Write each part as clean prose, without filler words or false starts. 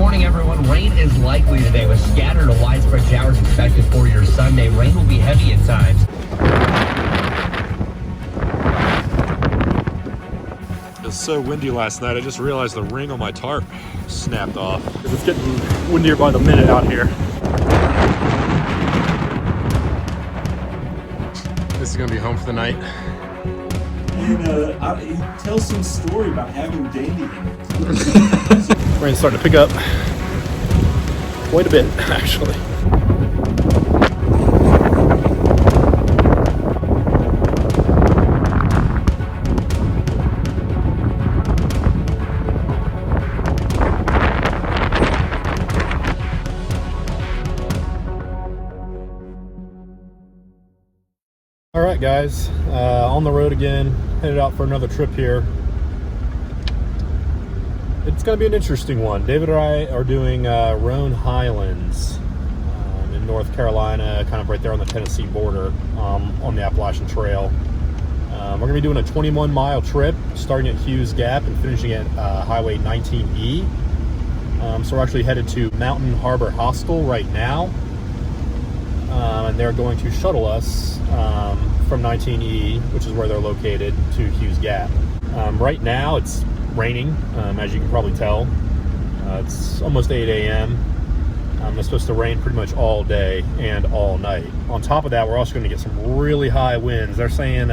morning, everyone. Rain is likely today with scattered to widespread showers expected for your Sunday. Rain will be heavy at times. It was so windy last night, I just realized the ring on my tarp snapped off. It's getting windier by the minute out here. This is gonna be home for the night. And he tells some story about having Dandy in it. Rain's starting to pick up quite a bit, actually. All right, guys, on the road again, headed out for another trip here. It's going to be an interesting one. David and I are doing Roan Highlands in North Carolina, kind of right there on the Tennessee border, on the Appalachian Trail. We're going to be doing a 21-mile trip, starting at Hughes Gap and finishing at Highway 19E. So we're actually headed to Mountain Harbor Hostel right now. And they're going to shuttle us from 19E, which is where they're located, to Hughes Gap. Right now it's raining, as you can probably tell. It's almost 8 a.m. It's supposed to rain pretty much all day and all night. On top of that, we're also going to get some really high winds. They're saying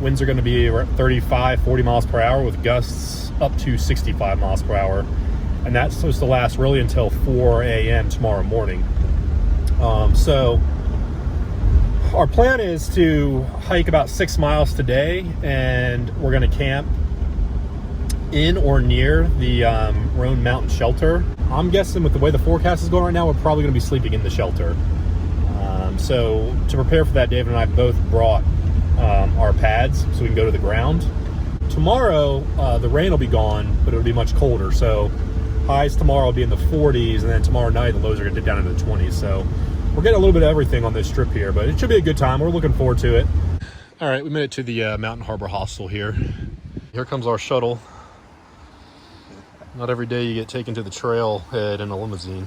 winds are going to be 35, 40 miles per hour with gusts up to 65 miles per hour. And that's supposed to last really until 4 a.m. tomorrow morning. So our plan is to hike about 6 miles today, and we're going to camp in or near the Roan Mountain Shelter. I'm guessing with the way the forecast is going right now, we're probably going to be sleeping in the shelter. So to prepare for that, David and I both brought our pads so we can go to the ground. Tomorrow, the rain will be gone, but it'll be much colder. So highs tomorrow will be in the 40s, and then tomorrow night the lows are going to dip down into the 20s. So we're getting a little bit of everything on this trip here, but it should be a good time. We're looking forward to it. All right, we made it to the Mountain Harbor Hostel here. Here comes our shuttle. Not every day you get taken to the trailhead in a limousine.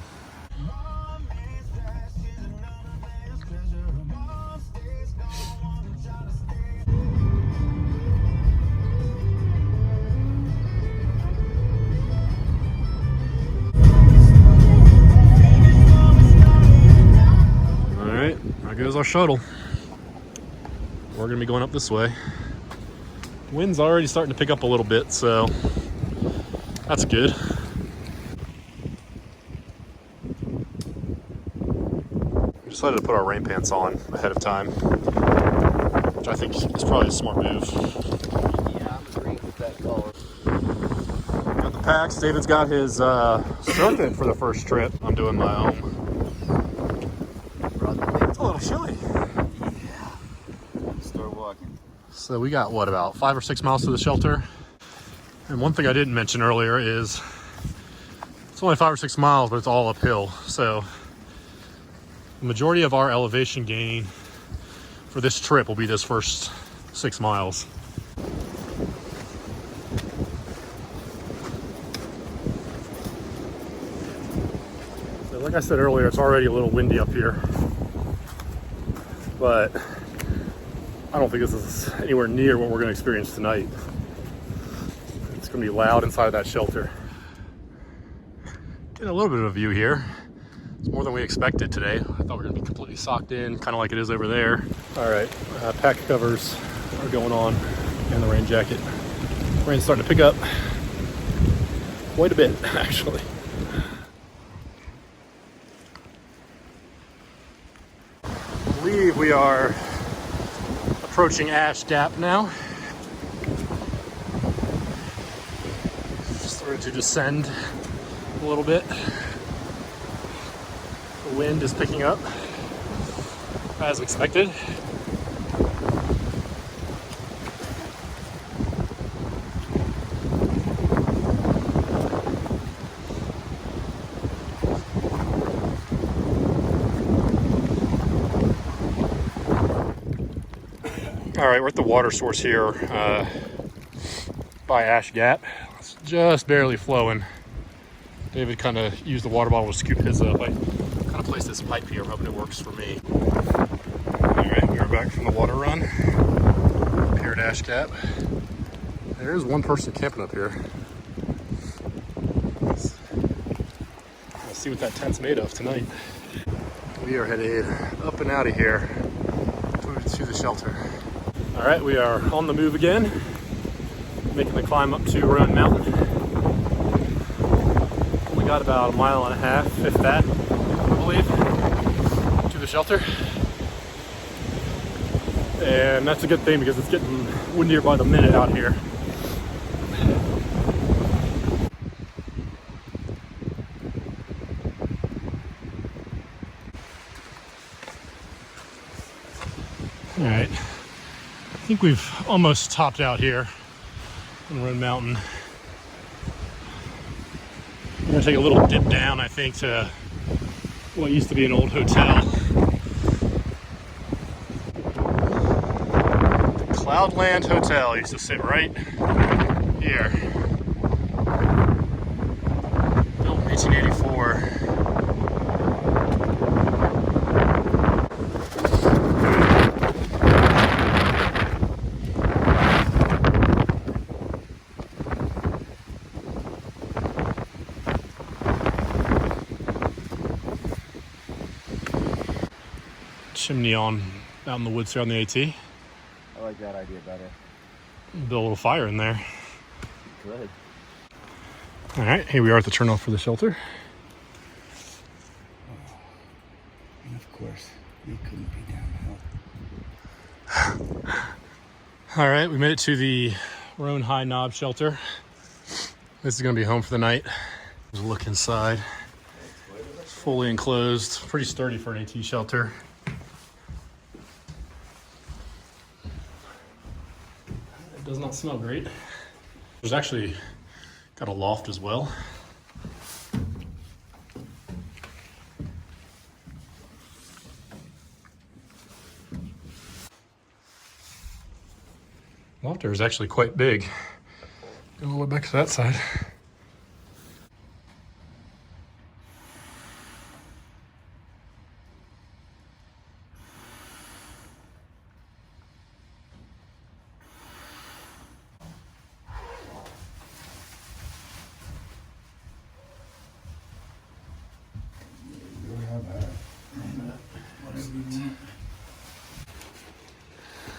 All right, there goes our shuttle. We're gonna be going up this way. Wind's already starting to pick up a little bit, so that's good. We decided to put our rain pants on ahead of time, which I think is probably a smart move. Yeah, I'm agreeing with that color. Got the packs. David's got his circuit for the first trip. I'm doing my own. It's a little chilly. Yeah. Start walking. So we got, what, about 5 or 6 miles to the shelter? And one thing I didn't mention earlier is it's only 5 or 6 miles, but it's all uphill. So the majority of our elevation gain for this trip will be this first 6 miles. So like I said earlier, it's already a little windy up here, but I don't think this is anywhere near what we're going to experience tonight. It's going to be loud inside of that shelter. Getting a little bit of a view here. It's more than we expected today. I thought we were going to be completely socked in, kind of like it is over there. All right, pack covers are going on and the rain jacket. Rain's starting to pick up quite a bit, actually. I believe we are approaching Ash Gap now. Started to descend a little bit. The wind is picking up as expected. All right, we're at the water source here by Ash Gap. It's just barely flowing David kind of used the water bottle to scoop his up. I kind of placed this pipe here. I'm hoping it works for me. All right, we are back from the water run up here at Ash Gap. There is one person camping up here. Let's see what that tent's made of tonight. We are headed up and out of here to the shelter. All right, we are on the move again, making the climb up to Roan Mountain. Only got about 1.5 miles, if that, I believe, to the shelter. And that's a good thing because it's getting windier by the minute out here. All right, I think we've almost topped out here on Roan Mountain. We're gonna take a little dip down, I think, to what used to be an old hotel. The Cloudland Hotel used to sit right here. Built in 1884. Chimney on out in the woods here on the AT. I like that idea better. Build a little fire in there. Good. All right, here we are at the turnoff for the shelter. And of course, you couldn't be downhill. All right, we made it to the Roan High Knob Shelter. This is gonna be home for the night. There's a look inside. It's fully enclosed, pretty sturdy for an AT shelter. It does not smell great. There's actually got a loft as well. Loft there is actually quite big. Go all the way back to that side.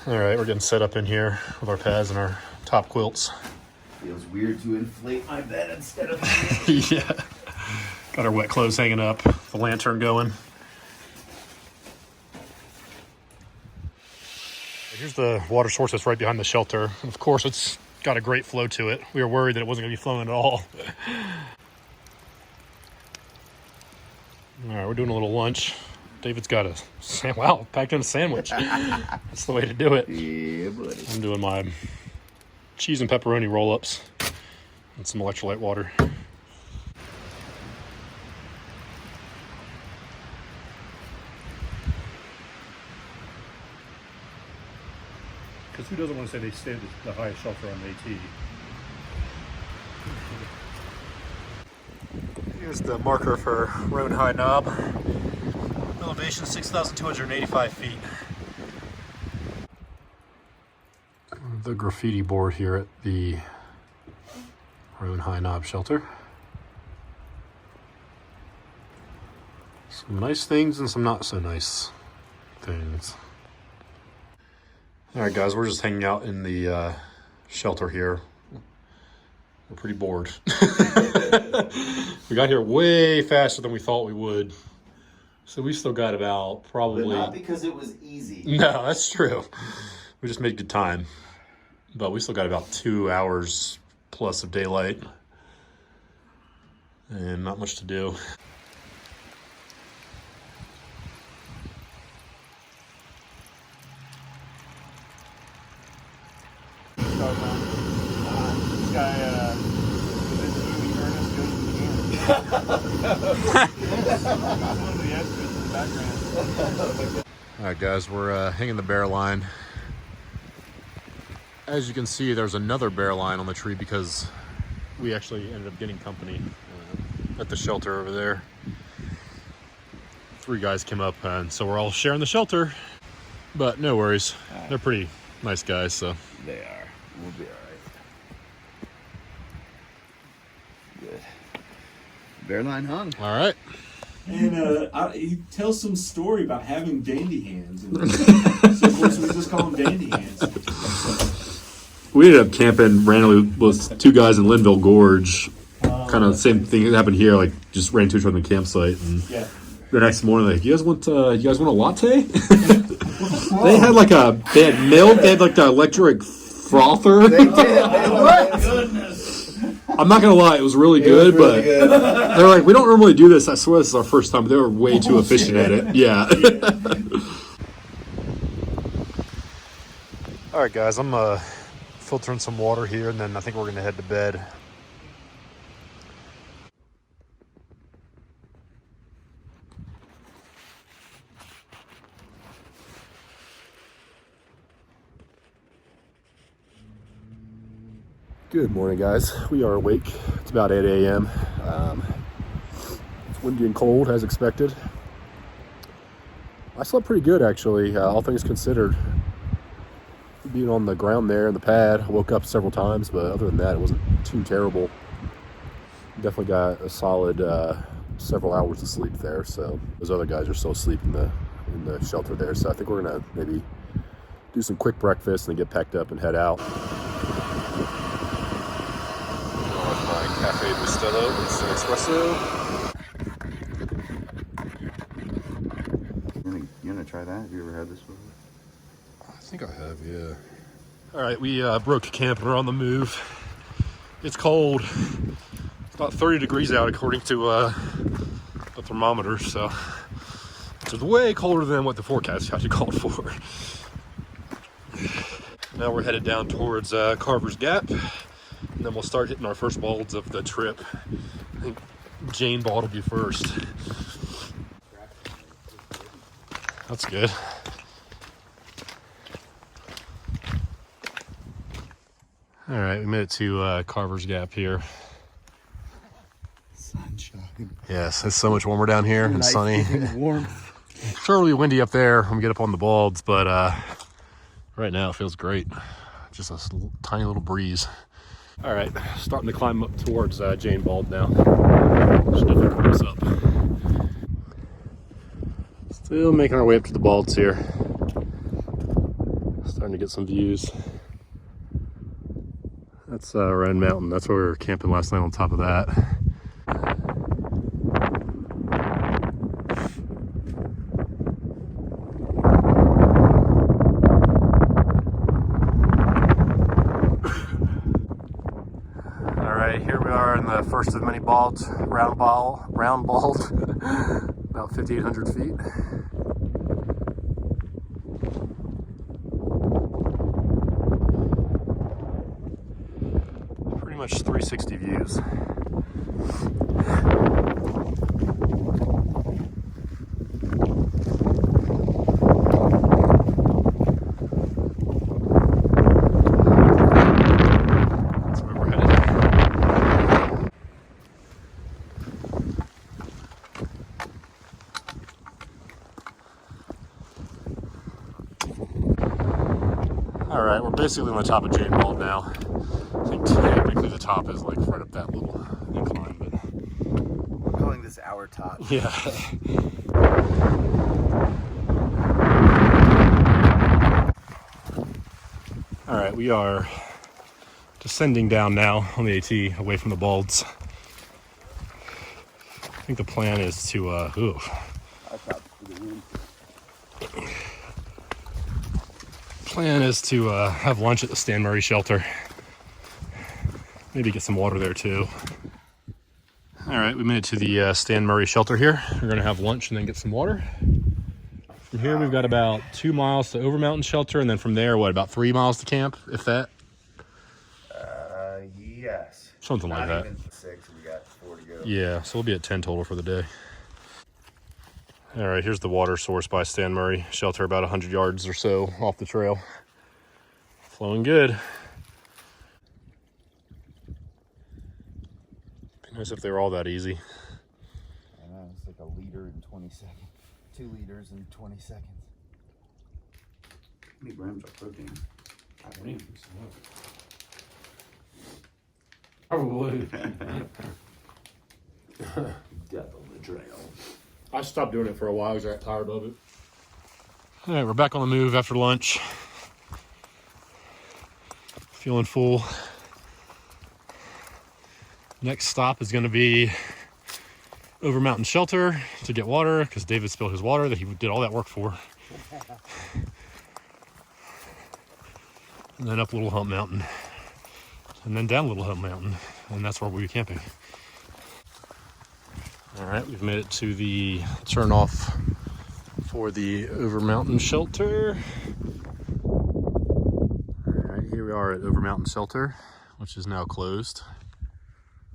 All right, we're getting set up in here with our pads and our top quilts. Feels weird to inflate my bed instead of Yeah. Got our wet clothes hanging up, the lantern going. Here's the water source that's right behind the shelter. And of course, it's got a great flow to it. We were worried that it wasn't going to be flowing at all. All right, we're doing a little lunch. David's got wow, packed in a sandwich. That's the way to do it. Yeah, buddy. I'm doing my cheese and pepperoni roll-ups and some electrolyte water. Because who doesn't want to say they stay at the highest shelter on the AT? Here's the marker for Roan High Knob. Elevation 6,285 feet. The graffiti board here at the Roan High Knob Shelter. Some nice things and some not so nice things. All right, guys, we're just hanging out in the shelter here. We're pretty bored. We got here way faster than we thought we would. So we still got about probably... But not because it was easy. No, that's true. We just made good time. But we still got about 2 hours plus of daylight. And not much to do. This guy was in the movie Ernest Goes to Camp. All right, guys, we're hanging the bear line. As you can see, there's another bear line on the tree because we actually ended up getting company. at the shelter over there. 3 guys came up, and so we're all sharing the shelter. But no worries. They're pretty nice guys, so. They are. We'll be all right. Good. Bear line hung. All right. And he tells some story about having dandy hands. And so of course we just call them dandy hands. We ended up camping randomly with 2 guys in Linville Gorge. Kind of the same thing that happened here. Like just ran into each other on the campsite, and the next morning, like, you guys want a latte? They had milk. They had like the electric frother. They did. What? Goodness. I'm not gonna lie, it was really good, but they were like, we don't normally do this. I swear this is our first time. But they were way too efficient at it. Yeah. All right, guys, I'm filtering some water here, and then I think we're gonna head to bed. Good morning, guys. We are awake. It's about 8 a.m. It's windy and cold, as expected. I slept pretty good, actually, all things considered. Being on the ground there in the pad, I woke up several times, but other than that, it wasn't too terrible. Definitely got a solid several hours of sleep there, so those other guys are still asleep in the shelter there, so I think we're going to maybe do some quick breakfast and then get packed up and head out. Cafe Bustelo, instant espresso. You gonna try that? Have you ever had this before? I think I have, yeah. All right, we broke camp and we're on the move. It's cold. It's about 30 degrees out according to the thermometer, so it's way colder than what the forecast actually called for. Now we're headed down towards Carvers Gap. And then we'll start hitting our first balds of the trip. I think Jane bald will be first. That's good. All right, we made it to Carvers Gap here. Sunshine. Yes, it's so much warmer down here and Nice sunny. Warm. Sure, it'll be windy up there when we get up on the balds, but right now it feels great. Just a tiny little breeze. All right, starting to climb up towards Jane Bald now. Should definitely pull us up. Still making our way up to the balds here. Starting to get some views. That's Roan Mountain. That's where we were camping last night on top of that. Here we are in the first of many balds, round bald, about 5,800 feet. Pretty much 360 views. All right, we're basically on the top of Jane Bald now. I think technically the top is like right up that little incline, but We're calling this our top. yeah. All right, we are descending down now on the AT away from the balds. I think the plan is to Our top for the win. plan is to have lunch at the Stan Murray shelter. Maybe get some water there too. All right, we made it to the Stan Murray shelter here. We're gonna have lunch and then get some water. From here, we've got about 2 miles to Over Mountain Shelter, and then from there, what, about 3 miles to camp, if that? Yes. Something like that. Not even 6, we got 4 to go. Yeah, so we'll be at 10 total for the day. All right, here's the water source by Stan Murray Shelter, about 100 yards or so off the trail. Flowing good. Be nice if they were all that easy. like a liter in 20 seconds. 2 liters in 20 seconds. How many grams of protein? Probably. Death on the trail. I stopped doing it for a while because I got tired of it. All right, we're back on the move after lunch. Feeling full. Next stop is going to be over Mountain Shelter to get water because David spilled his water that he did all that work for. And then up Little Hump Mountain. And then down Little Hump Mountain. And that's where we'll be camping. All right, we've made it to the turn off for the Over Mountain Shelter. All right, here we are at Over Mountain Shelter, which is now closed.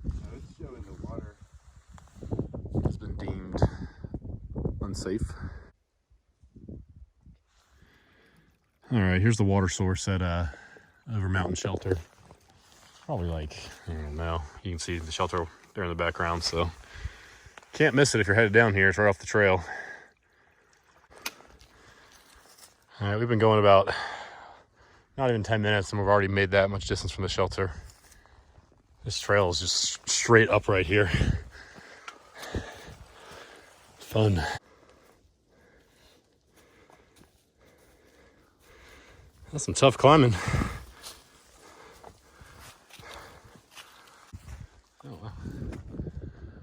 It's showing the water. It's been deemed unsafe. All right, here's the water source at Over Mountain Shelter. Probably like, I don't know, you can see the shelter there in the background, so can't miss it if you're headed down here. It's right off the trail. All right, we've been going about not even 10 minutes and we've already made that much distance from the shelter. This trail is just straight up right here. Fun. That's some tough climbing. Oh, wow.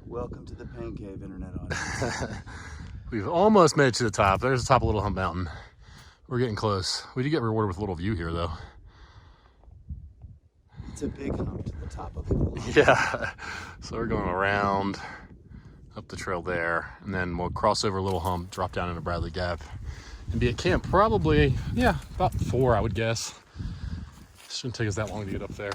Welcome to the Pain Cave internet audience. We've almost made it to the top. There's the top of Little Hump Mountain. We're getting close. We did get rewarded with a little view here, though. It's a big hump to the top of it. Yeah. So we're going around up the trail there, and then we'll cross over Little Hump, drop down into Bradley Gap, and be at camp probably, yeah, about 4, I would guess. Shouldn't take us that long to get up there.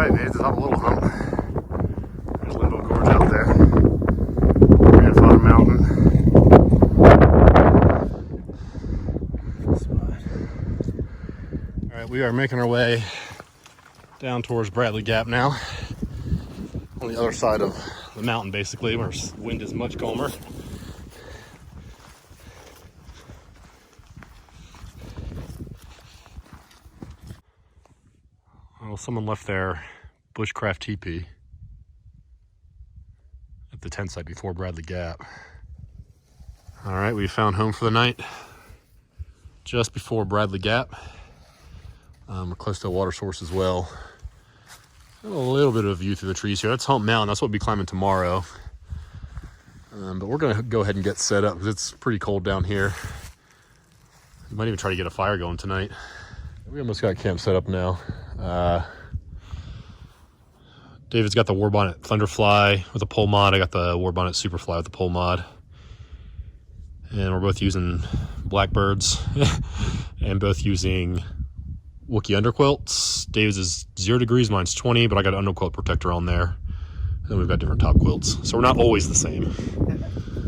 Made it to the top of Little Hump. There's Limbo Gorge out there. Grandfather Mountain. Alright, we are making our way down towards Bradley Gap now. On the other side of the mountain, basically, where wind is much calmer. Well, someone left their bushcraft teepee at the tent site before Bradley Gap. All right, we found home for the night just before Bradley Gap. We're close to a water source as well. A little bit of a view through the trees here. That's Hump Mountain. That's what we'll be climbing tomorrow. But we're gonna go ahead and get set up because it's pretty cold down here. We might even try to get a fire going tonight. We almost got camp set up now. David's got the Warbonnet Thunderfly with a pole mod. I got the Warbonnet Superfly with the pole mod. And we're both using Blackbirds and both using Wookiee underquilts. David's is 0 degrees, mine's 20, but I got an underquilt protector on there. And then we've got different top quilts. So we're not always the same.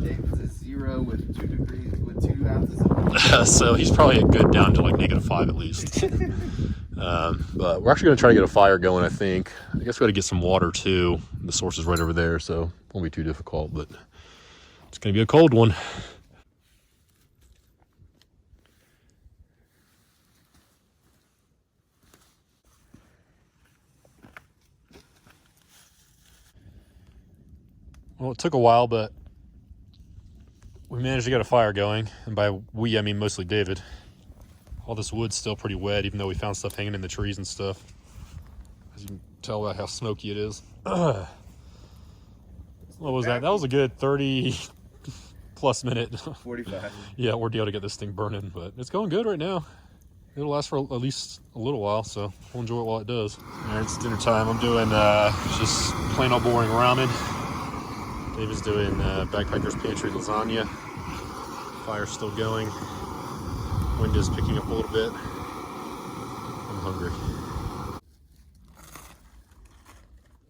David's is 0 with 2 degrees, with 2 ounces of so he's probably a good down to like -5 at least. But we're actually going to try to get a fire going, I think. I guess we got to get some water too. The source is right over there, so it won't be too difficult, but it's going to be a cold one. Well, it took a while, but we managed to get a fire going. And by we, I mean mostly David. All this wood's still pretty wet, even though we found stuff hanging in the trees and stuff. As you can tell by how smoky it is. What was that? That was a good 30 plus minute. 45. Yeah, ordeal to get this thing burning, but it's going good right now. It'll last for at least a little while, so we'll enjoy it while it does. All right, it's dinner time. I'm doing just plain old boring ramen. David's doing Backpacker's Pantry lasagna. Fire's still going. Wind is picking up a little bit. I'm hungry.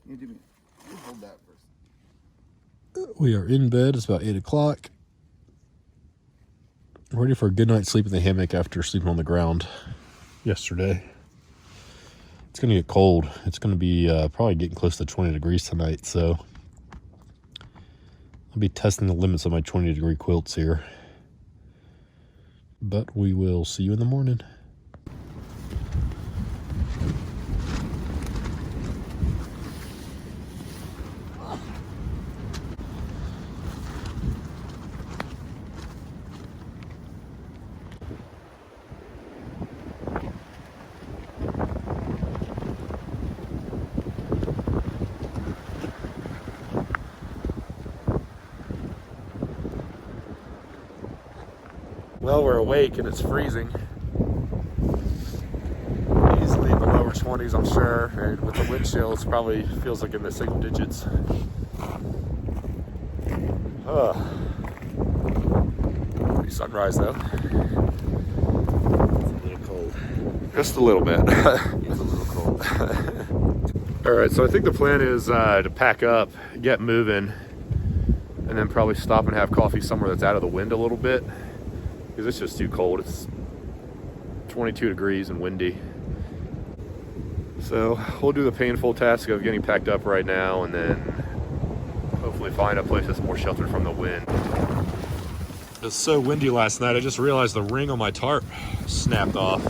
You do me. You hold that first. We are in bed. It's about 8 o'clock. Ready for a good night's sleep in the hammock after sleeping on the ground yesterday. It's going to get cold. It's going to be probably getting close to 20 degrees tonight, so I'll be testing the limits of my 20-degree quilts here. But we will see you in the morning. Well, we're awake and it's freezing. Easily in the lower 20s, I'm sure. And with the wind chill, it probably feels like in the single digits. Pretty sunrise though. It's a little cold. Just a little bit. It's a little cold. All right, so I think the plan is to pack up, get moving, and then probably stop and have coffee somewhere that's out of the wind a little bit. Because it's just too cold. It's 22 degrees and windy. So we'll do the painful task of getting packed up right now and then hopefully find a place that's more sheltered from the wind. It was so windy last night, I just realized the ring on my tarp snapped off.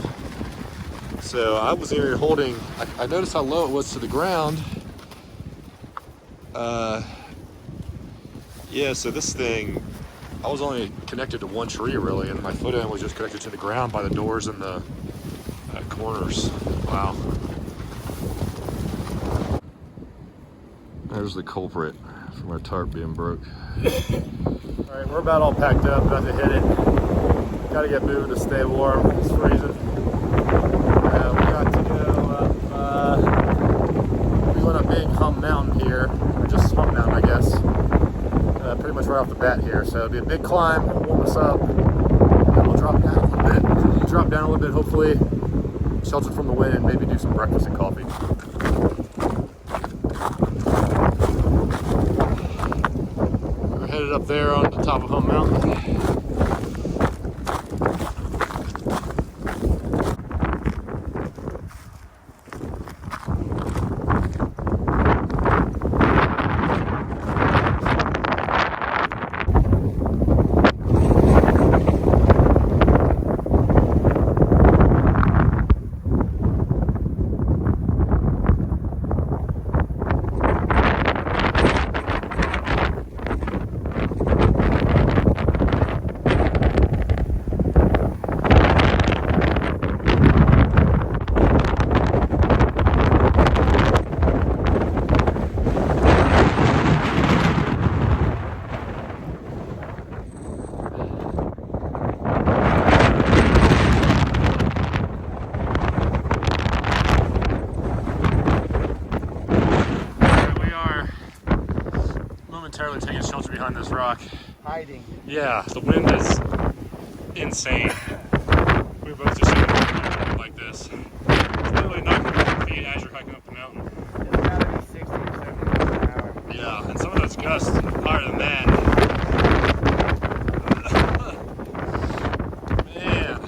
So I was here holding, I noticed how low it was to the ground. Yeah, so this thing, I was only connected to one tree really, and my foot end was just connected to the ground by the doors and the corners. Wow. There's the culprit for my tarp being broke. All right, we're about all packed up, about to hit it. Got to get moving to stay warm. It's freezing. We got to go up, we went up big Hump Mountain here, or just Hump Mountain, I guess. Pretty much right off the bat here, so it'll be a big climb, warm us up, and we'll drop down a little bit. Drop down a little bit, hopefully sheltered from the wind, and maybe do some breakfast and coffee. We're headed up there on the top of Hump Mountain. Taking shelter behind this rock. Hiding. Yeah, the wind is insane. We're both just sitting like this. It's literally 900 feet as you're hiking up the mountain. It's gotta be 60 or 70 miles an hour. Yeah, and some of those gusts higher than that. Man.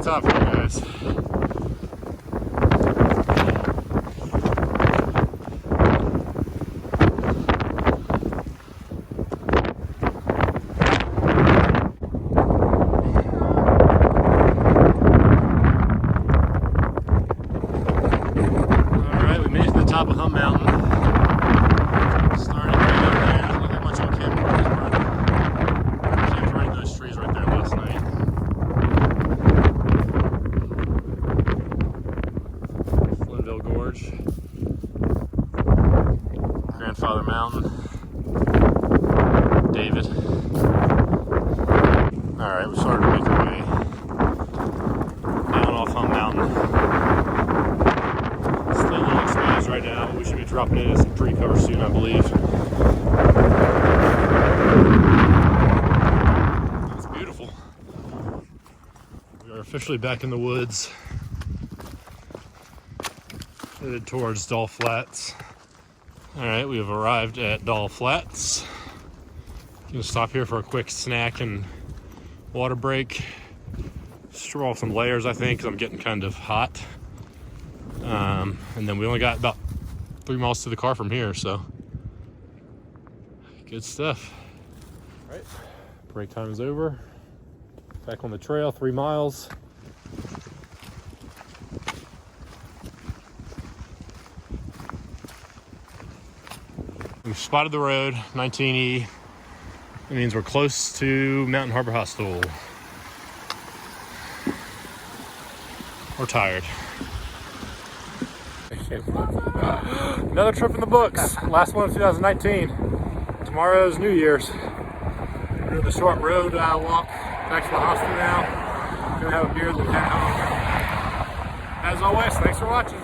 Top here, guys. Alright, we made it to the top of Hump Mountain. Started right over there. Look how much on campers were camped right in those trees right there last night. Gorge, Grandfather Mountain, David. Alright, we started to make our way down off Hump Mountain. Still a little expansive. dropping into some tree cover soon, I believe. It's beautiful. We are officially back in the woods, headed towards Dolph Flats. All right, we have arrived at Dolph Flats. Gonna stop here for a quick snack and water break. Straw off some layers, I think, because I'm getting kind of hot. And then we only got about 3 miles to the car from here, so good stuff. All right, break time is over. Back on the trail, 3 miles. We've spotted the road, 19E. It means we're close to Mountain Harbor Hostel. We're tired. Another trip in the books. Last one of 2019. Tomorrow's New Year's. We're doing the short road walk back to the hostel now. Gonna have a beer and head home. As always, thanks for watching.